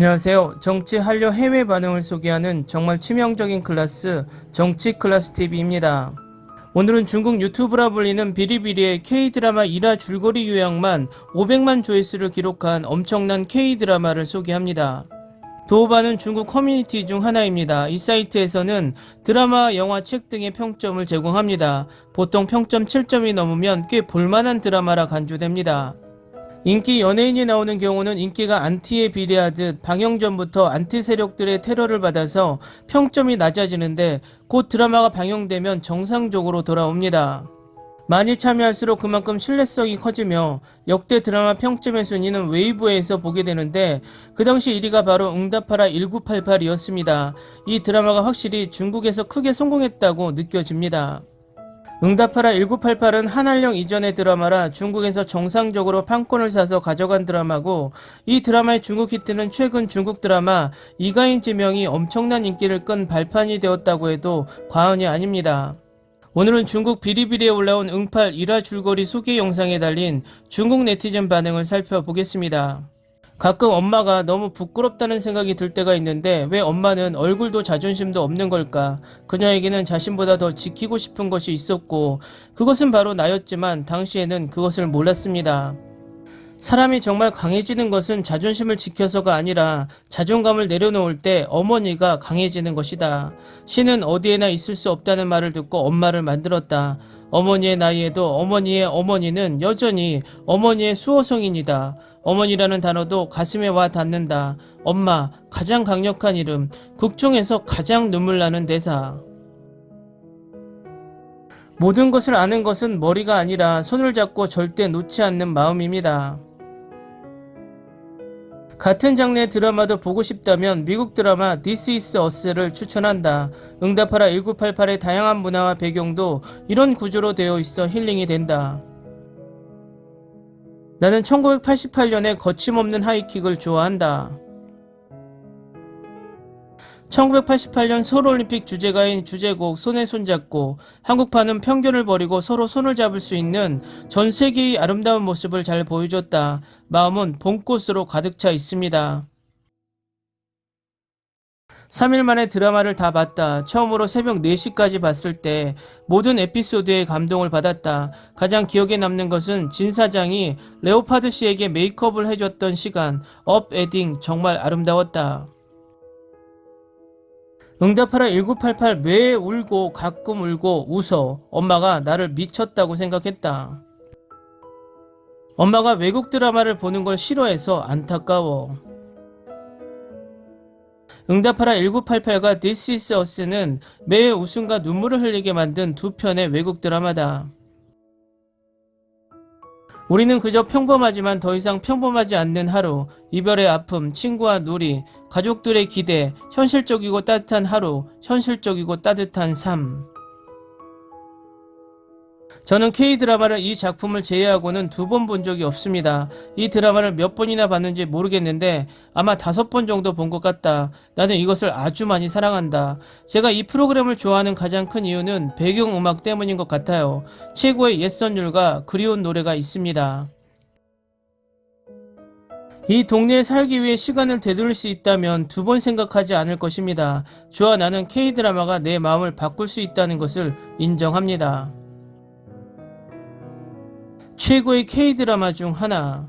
안녕하세요. 정치 한류 해외 반응을 소개하는 정말 치명적인 클래스 정치 클래스 TV입니다. 오늘은 중국 유튜브라 불리는 비리비리의 K-드라마 1화 줄거리 요약만 500만 조회수를 기록한 엄청난 K-드라마를 소개합니다. 도우바는 중국 커뮤니티 중 하나입니다. 이 사이트에서는 드라마, 영화, 책 등의 평점을 제공합니다. 보통 평점 7점이 넘으면 꽤 볼만한 드라마라 간주됩니다. 인기 연예인이 나오는 경우는 인기가 안티에 비례하듯 방영 전부터 안티 세력들의 테러를 받아서 평점이 낮아지는데 곧 드라마가 방영되면 정상적으로 돌아옵니다. 많이 참여할수록 그만큼 신뢰성이 커지며 역대 드라마 평점의 순위는 웨이브에서 보게 되는데 그 당시 1위가 바로 응답하라 1988이었습니다. 이 드라마가 확실히 중국에서 크게 성공했다고 느껴집니다. 응답하라 1988은 한한령 이전의 드라마라 중국에서 정상적으로 판권을 사서 가져간 드라마고, 이 드라마의 중국 히트는 최근 중국 드라마 이가인 지명이 엄청난 인기를 끈 발판이 되었다고 해도 과언이 아닙니다. 오늘은 중국 비리비리에 올라온 응팔 1화 줄거리 소개 영상에 달린 중국 네티즌 반응을 살펴보겠습니다. 가끔 엄마가 너무 부끄럽다는 생각이 들 때가 있는데 왜 엄마는 얼굴도 자존심도 없는 걸까? 그녀에게는 자신보다 더 지키고 싶은 것이 있었고 그것은 바로 나였지만 당시에는 그것을 몰랐습니다. 사람이 정말 강해지는 것은 자존심을 지켜서가 아니라 자존감을 내려놓을 때 어머니가 강해지는 것이다. 신은 어디에나 있을 수 없다는 말을 듣고 엄마를 만들었다. 어머니의 나이에도 어머니의 어머니는 여전히 어머니의 수호성인이다. 어머니라는 단어도 가슴에 와 닿는다. 엄마, 가장 강력한 이름, 극 중에서 가장 눈물 나는 대사. 모든 것을 아는 것은 머리가 아니라 손을 잡고 절대 놓지 않는 마음입니다. 같은 장르의 드라마도 보고 싶다면 미국 드라마 This Is Us를 추천한다. 응답하라 1988의 다양한 문화와 배경도 이런 구조로 되어 있어 힐링이 된다. 나는 1988년의 거침없는 하이킥을 좋아한다. 1988년 서울올림픽 주제가인 주제곡 손에 손잡고 한국판은 편견을 버리고 서로 손을 잡을 수 있는 전 세계의 아름다운 모습을 잘 보여줬다. 마음은 봄꽃으로 가득 차 있습니다. 3일 만에 드라마를 다 봤다. 처음으로 새벽 4시까지 봤을 때 모든 에피소드에 감동을 받았다. 가장 기억에 남는 것은 진 사장이 레오파드 씨에게 메이크업을 해줬던 시간. 업 에딩 정말 아름다웠다. 응답하라 1988 왜 울고 가끔 울고 웃어. 엄마가 나를 미쳤다고 생각했다. 엄마가 외국 드라마를 보는 걸 싫어해서 안타까워. 응답하라 1988과 This Is Us는 매의 웃음과 눈물을 흘리게 만든 두 편의 외국 드라마다. 우리는 그저 평범하지만 더 이상 평범하지 않는 하루, 이별의 아픔, 친구와 놀이, 가족들의 기대, 현실적이고 따뜻한 하루, 현실적이고 따뜻한 삶. 저는 K-드라마를 이 작품을 제외하고는 2번 본 적이 없습니다. 이 드라마를 몇 번이나 봤는지 모르겠는데 아마 5번 정도 본 것 같다. 나는 이것을 아주 많이 사랑한다. 제가 이 프로그램을 좋아하는 가장 큰 이유는 배경음악 때문인 것 같아요. 최고의 옛 선율과 그리운 노래가 있습니다. 이 동네에 살기 위해 시간을 되돌릴 수 있다면 2번 생각하지 않을 것입니다. 저와 나는 K-드라마가 내 마음을 바꿀 수 있다는 것을 인정합니다. 최고의 K-드라마 중 하나.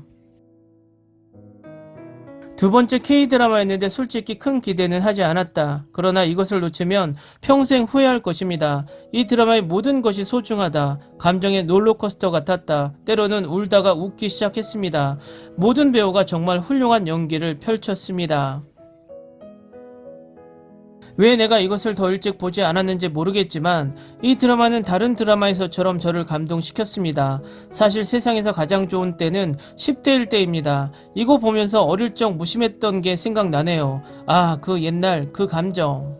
두 번째 K-드라마였는데 솔직히 큰 기대는 하지 않았다. 그러나 이것을 놓치면 평생 후회할 것입니다. 이 드라마의 모든 것이 소중하다. 감정의 롤러코스터 같았다. 때로는 울다가 웃기 시작했습니다. 모든 배우가 정말 훌륭한 연기를 펼쳤습니다. 왜 내가 이것을 더 일찍 보지 않았는지 모르겠지만 이 드라마는 다른 드라마에서처럼 저를 감동시켰습니다. 사실 세상에서 가장 좋은 때는 10대일 때입니다. 이거 보면서 어릴 적 무심했던 게 생각나네요. 아, 그 옛날 그 감정.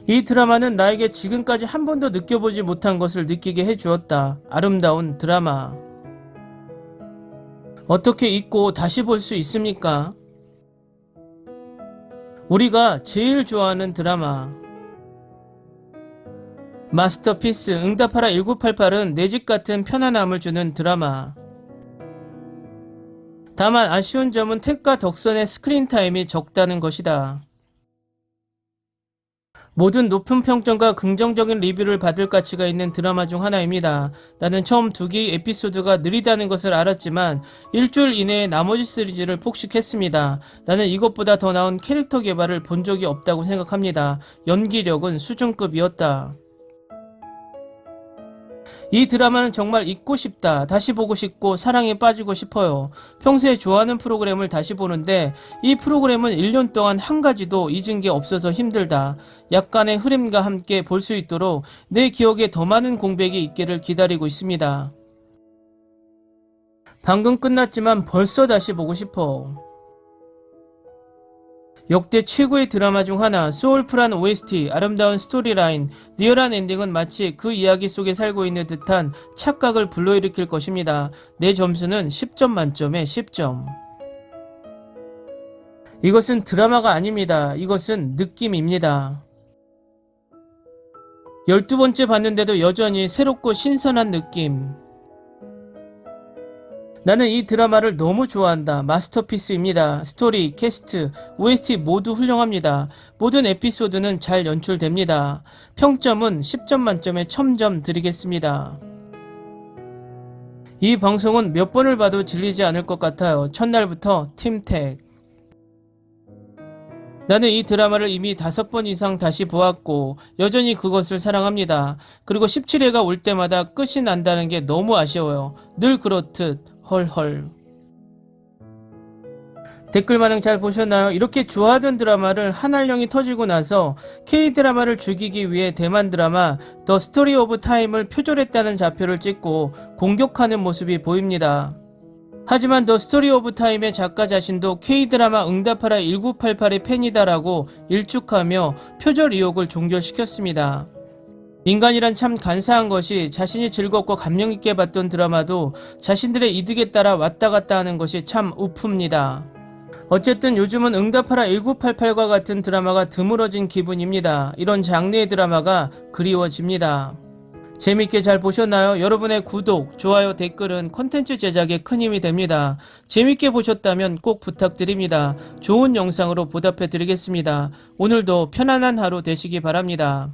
이 드라마는 나에게 지금까지 한 번도 느껴보지 못한 것을 느끼게 해주었다. 아름다운 드라마. 어떻게 잊고 다시 볼 수 있습니까? 우리가 제일 좋아하는 드라마. 마스터피스 응답하라 1988은 내 집 같은 편안함을 주는 드라마. 다만 아쉬운 점은 택과 덕선의 스크린 타임이 적다는 것이다. 모든 높은 평점과 긍정적인 리뷰를 받을 가치가 있는 드라마 중 하나입니다. 나는 처음 2개의 에피소드가 느리다는 것을 알았지만 일주일 이내에 나머지 시리즈를 폭식했습니다. 나는 이것보다 더 나은 캐릭터 개발을 본 적이 없다고 생각합니다. 연기력은 수준급이었다. 이 드라마는 정말 잊고 싶다. 다시 보고 싶고 사랑에 빠지고 싶어요. 평소에 좋아하는 프로그램을 다시 보는데 이 프로그램은 1년 동안 한 가지도 잊은 게 없어서 힘들다. 약간의 흐름과 함께 볼 수 있도록 내 기억에 더 많은 공백이 있기를 기다리고 있습니다. 방금 끝났지만 벌써 다시 보고 싶어. 역대 최고의 드라마 중 하나, 소울풀한 OST, 아름다운 스토리라인, 리얼한 엔딩은 마치 그 이야기 속에 살고 있는 듯한 착각을 불러일으킬 것입니다. 내 점수는 10점 만점에 10점. 이것은 드라마가 아닙니다. 이것은 느낌입니다. 12번째 봤는데도 여전히 새롭고 신선한 느낌. 나는 이 드라마를 너무 좋아한다. 마스터피스입니다. 스토리, 캐스트, OST 모두 훌륭합니다. 모든 에피소드는 잘 연출됩니다. 평점은 10점 만점에 1000점 드리겠습니다. 이 방송은 몇 번을 봐도 질리지 않을 것 같아요. 첫날부터 팀택. 나는 이 드라마를 이미 5번 이상 다시 보았고 여전히 그것을 사랑합니다. 그리고 17회가 올 때마다 끝이 난다는 게 너무 아쉬워요. 늘 그렇듯 헐헐. 댓글 반응 잘 보셨나요? 이렇게 좋아하던 드라마를 한알령이 터지고 나서 K드라마를 죽이기 위해 대만 드라마 더 스토리 오브 타임을 표절했다는 좌표를 찍고 공격하는 모습이 보입니다. 하지만 더 스토리 오브 타임의 작가 자신도 K드라마 응답하라 1988의 팬이다라고 일축하며 표절 의혹을 종결시켰습니다. 인간이란 참 간사한 것이 자신이 즐겁고 감명있게 봤던 드라마도 자신들의 이득에 따라 왔다 갔다 하는 것이 참 우프입니다. 어쨌든 요즘은 응답하라 1988과 같은 드라마가 드물어진 기분입니다. 이런 장르의 드라마가 그리워집니다. 재밌게 잘 보셨나요? 여러분의 구독, 좋아요, 댓글은 콘텐츠 제작에 큰 힘이 됩니다. 재밌게 보셨다면 꼭 부탁드립니다. 좋은 영상으로 보답해 드리겠습니다. 오늘도 편안한 하루 되시기 바랍니다.